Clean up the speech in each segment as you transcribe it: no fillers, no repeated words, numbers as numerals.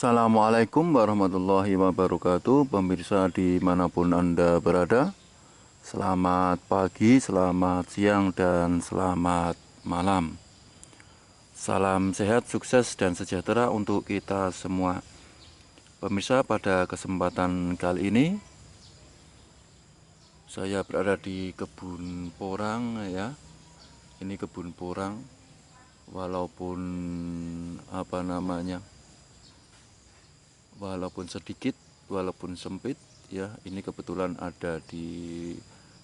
Assalamualaikum warahmatullahi wabarakatuh. Pemirsa dimanapun Anda berada, selamat pagi, selamat siang, dan selamat malam. Salam sehat, sukses, dan sejahtera untuk kita semua. Pemirsa, pada kesempatan kali ini saya berada di kebun porang ya. Ini kebun porang, walaupun walaupun sedikit, walaupun sempit ya, ini kebetulan ada di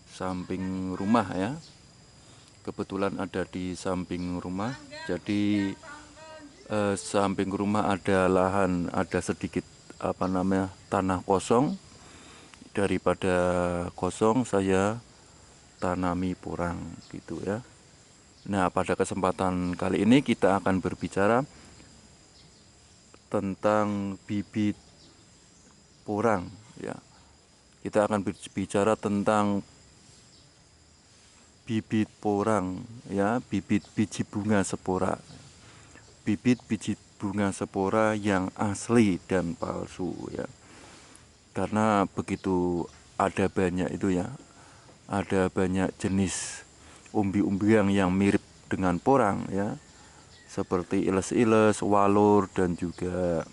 samping rumah ya. Kebetulan ada di samping rumah. Jadi samping rumah ada lahan, ada sedikit tanah kosong. Daripada kosong saya tanami porang gitu ya. Nah, pada kesempatan kali ini kita akan berbicara tentang bibit porang ya. Kita akan berbicara tentang bibit porang ya, bibit biji bunga spora. Bibit biji bunga spora yang asli dan palsu ya. Karena begitu ada banyak itu ya. Ada banyak jenis umbi-umbian yang mirip dengan porang ya. Seperti iles-iles, walur, dan juga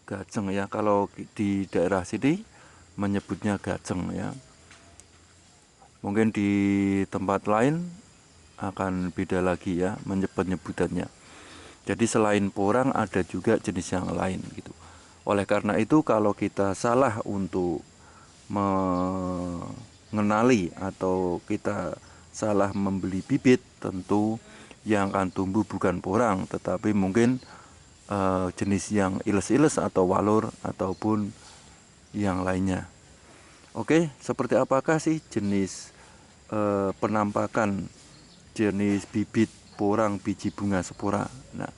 gajeng ya. Kalau di daerah sini menyebutnya gajeng ya. Mungkin di tempat lain akan beda lagi ya penyebutannya. Jadi selain porang ada juga jenis yang lain gitu. Oleh karena itu kalau kita salah untuk mengenali atau kita salah membeli bibit, tentu yang akan tumbuh bukan porang tetapi mungkin jenis yang iles-iles atau walur ataupun yang lainnya. Oke, seperti apakah sih jenis penampakan jenis bibit porang biji bunga spora? Nah,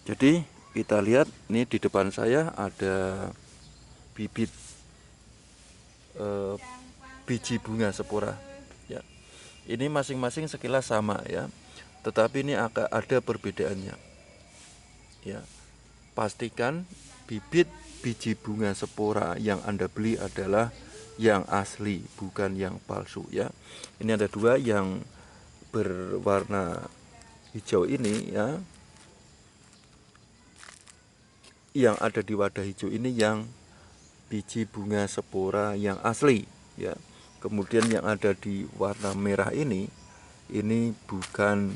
jadi kita lihat nih di depan saya ada bibit biji bunga spora ya. Ini masing-masing sekilas sama ya, tetapi ini agak ada perbedaannya ya. Pastikan bibit biji bunga spora yang Anda beli adalah yang asli, bukan yang palsu ya. Ini ada dua yang berwarna hijau ini ya. Yang ada di wadah hijau ini yang biji bunga spora yang asli ya. Kemudian yang ada di warna merah ini bukan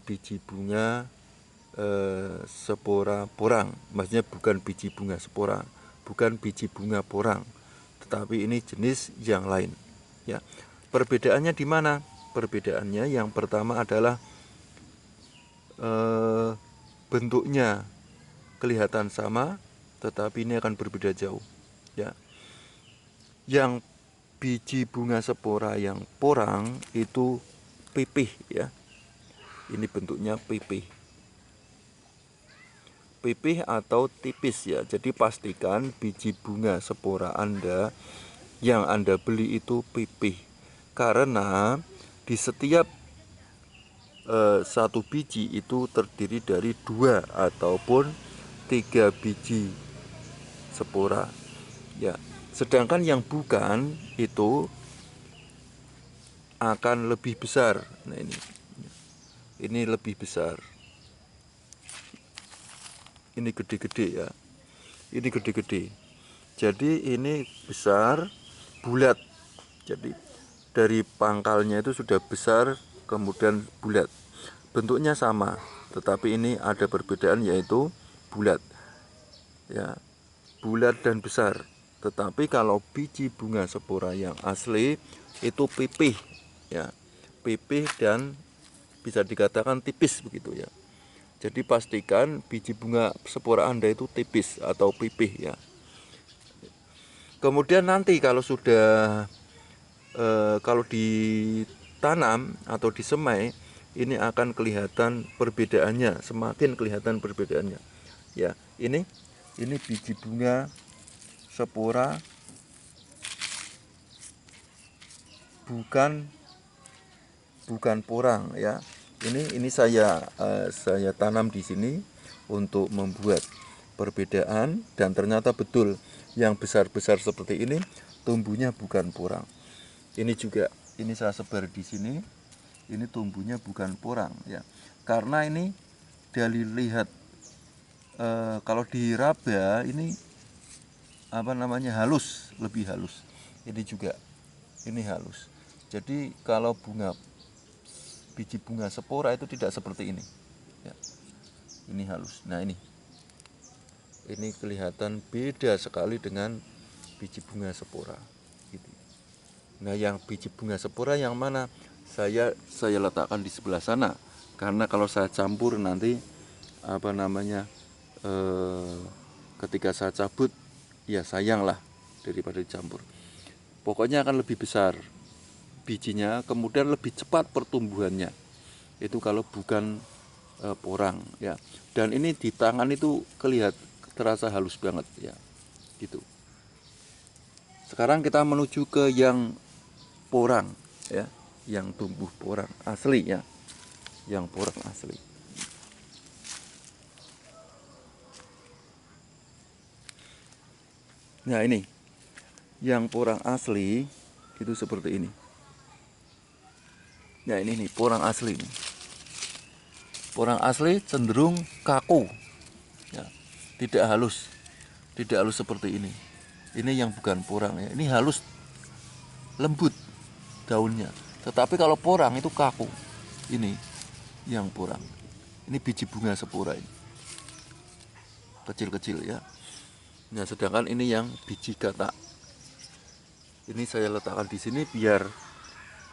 biji bunga spora porang. Maksudnya bukan biji bunga spora, bukan biji bunga porang, tetapi ini jenis yang lain ya. Perbedaannya di mana? Perbedaannya yang pertama adalah bentuknya kelihatan sama, tetapi ini akan berbeda jauh ya. Yang biji bunga spora yang porang itu pipih ya. Ini bentuknya pipih atau tipis ya. Jadi pastikan biji bunga spora Anda yang Anda beli itu pipih, karena di setiap satu biji itu terdiri dari 2 ataupun 3 biji spora ya. Sedangkan yang bukan itu akan lebih besar. Nah, ini lebih besar. Ini gede-gede ya. Ini gede-gede. Jadi ini besar, bulat. Jadi dari pangkalnya itu sudah besar, kemudian bulat. Bentuknya sama, tetapi ini ada perbedaan yaitu bulat. Ya, bulat dan besar. Tetapi kalau biji bunga spora yang asli itu pipih ya. Pipih dan bisa dikatakan tipis begitu ya. Jadi pastikan biji bunga spora Anda itu tipis atau pipih ya. Kemudian nanti kalau sudah kalau ditanam atau disemai, ini akan kelihatan perbedaannya, semakin kelihatan perbedaannya ya. Ini biji bunga spora bukan bukan porang ya. Ini saya tanam di sini untuk membuat perbedaan, dan ternyata betul yang besar-besar seperti ini tumbuhnya bukan porang. Ini juga, ini saya sebar di sini, ini tumbuhnya bukan porang ya. Karena ini dari lihat kalau diraba ini apa namanya, halus, lebih halus. Ini juga, ini halus. Jadi kalau biji bunga spora itu tidak seperti ini ya. Ini halus. Nah ini kelihatan beda sekali dengan biji bunga spora gitu. Nah yang biji bunga spora yang mana saya letakkan di sebelah sana, karena kalau saya campur nanti apa namanya ketika saya cabut ya sayang lah daripada dicampur. Pokoknya akan lebih besar bijinya, kemudian lebih cepat pertumbuhannya itu kalau bukan porang ya. Dan ini di tangan itu terasa halus banget ya gitu. Sekarang kita menuju ke yang porang ya, yang tumbuh porang asli ya, yang porang asli. Nah ini yang porang asli itu seperti ini. Nah ini nih porang asli nih. Porang asli cenderung kaku ya, tidak halus seperti ini. Ini yang bukan porang ya, ini halus, lembut daunnya. Tetapi kalau porang itu kaku. Ini yang porang. Ini biji bunga spora ini, kecil-kecil ya. Nah sedangkan ini yang biji gata. Ini saya letakkan di sini biar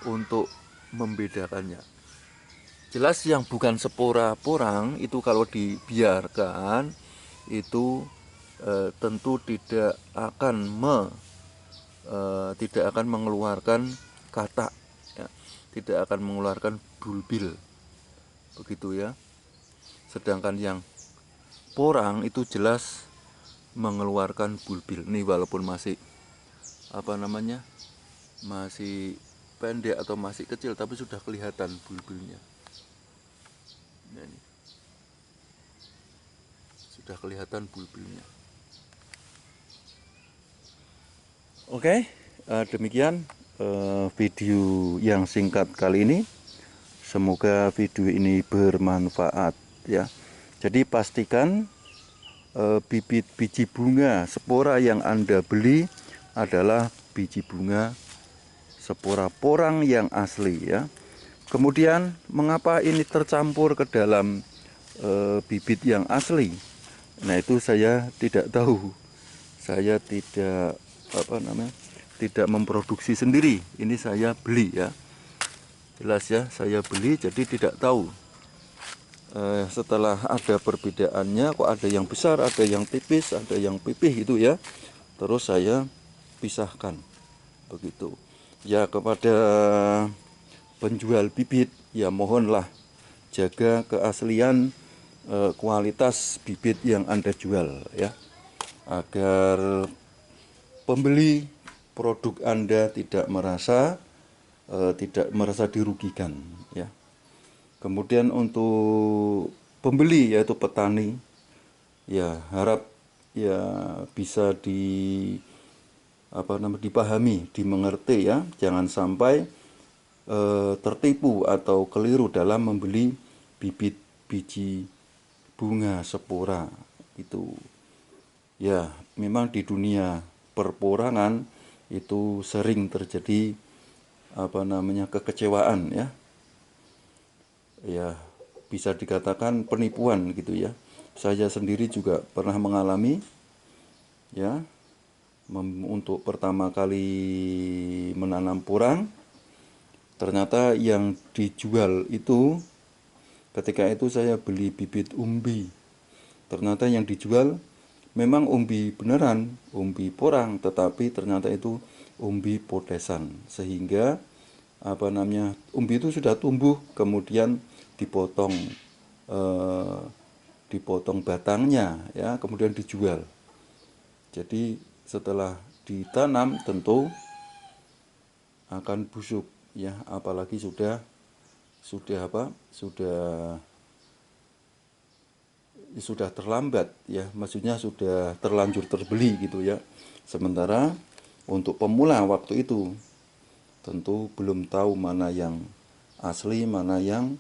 untuk membedakannya. Jelas yang bukan spora porang itu kalau dibiarkan itu tentu tidak akan mengeluarkan kata ya, tidak akan mengeluarkan bulbil begitu ya. Sedangkan yang porang itu jelas mengeluarkan bulbil. Ini walaupun masih apa namanya, masih pendek atau masih kecil, tapi sudah kelihatan bulbilnya. Nah, ini sudah kelihatan bulbilnya. Oke, demikian video yang singkat kali ini. Semoga video ini bermanfaat ya. Jadi pastikan bibit biji bunga spora yang Anda beli adalah biji bunga spora porang yang asli ya. Kemudian mengapa ini tercampur ke dalam bibit yang asli? Nah itu saya tidak tahu. Saya tidak tidak memproduksi sendiri. Ini saya beli ya. Jelas ya, saya beli, jadi tidak tahu. Setelah ada perbedaannya, kok ada yang besar, ada yang tipis, ada yang pipih itu ya. Terus saya pisahkan begitu. Ya kepada penjual bibit ya mohonlah jaga keaslian kualitas bibit yang Anda jual ya, agar pembeli produk Anda tidak merasa dirugikan ya. Kemudian untuk pembeli yaitu petani ya harap ya bisa dipahami, dimengerti ya, jangan sampai tertipu atau keliru dalam membeli bibit biji bunga spora itu. Ya, memang di dunia perporangan itu sering terjadi kekecewaan ya. Ya, bisa dikatakan penipuan gitu ya. Saya sendiri juga pernah mengalami ya, untuk pertama kali menanam porang. Ternyata yang dijual itu, ketika itu saya beli bibit umbi. Ternyata yang dijual memang umbi beneran, umbi porang, tetapi ternyata itu umbi potesan. Sehingga umbi itu sudah tumbuh, kemudian dipotong batangnya ya, kemudian dijual. Jadi setelah ditanam tentu akan busuk ya, apalagi sudah sudah apa? Sudah terlambat ya, maksudnya sudah terlanjur terbeli gitu ya. Sementara untuk pemula waktu itu tentu belum tahu mana yang asli, mana yang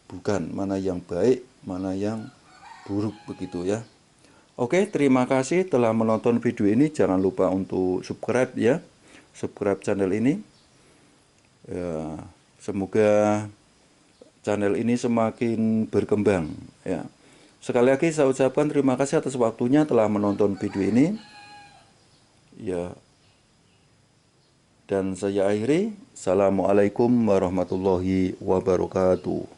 bukan, mana yang baik, mana yang buruk begitu ya. Oke, terima kasih telah menonton video ini. Jangan lupa untuk subscribe ya. Subscribe channel ini. Ya, semoga channel ini semakin berkembang ya. Sekali lagi saya ucapkan terima kasih atas waktunya telah menonton video ini. Ya. Dan saya akhiri. Assalamualaikum warahmatullahi wabarakatuh.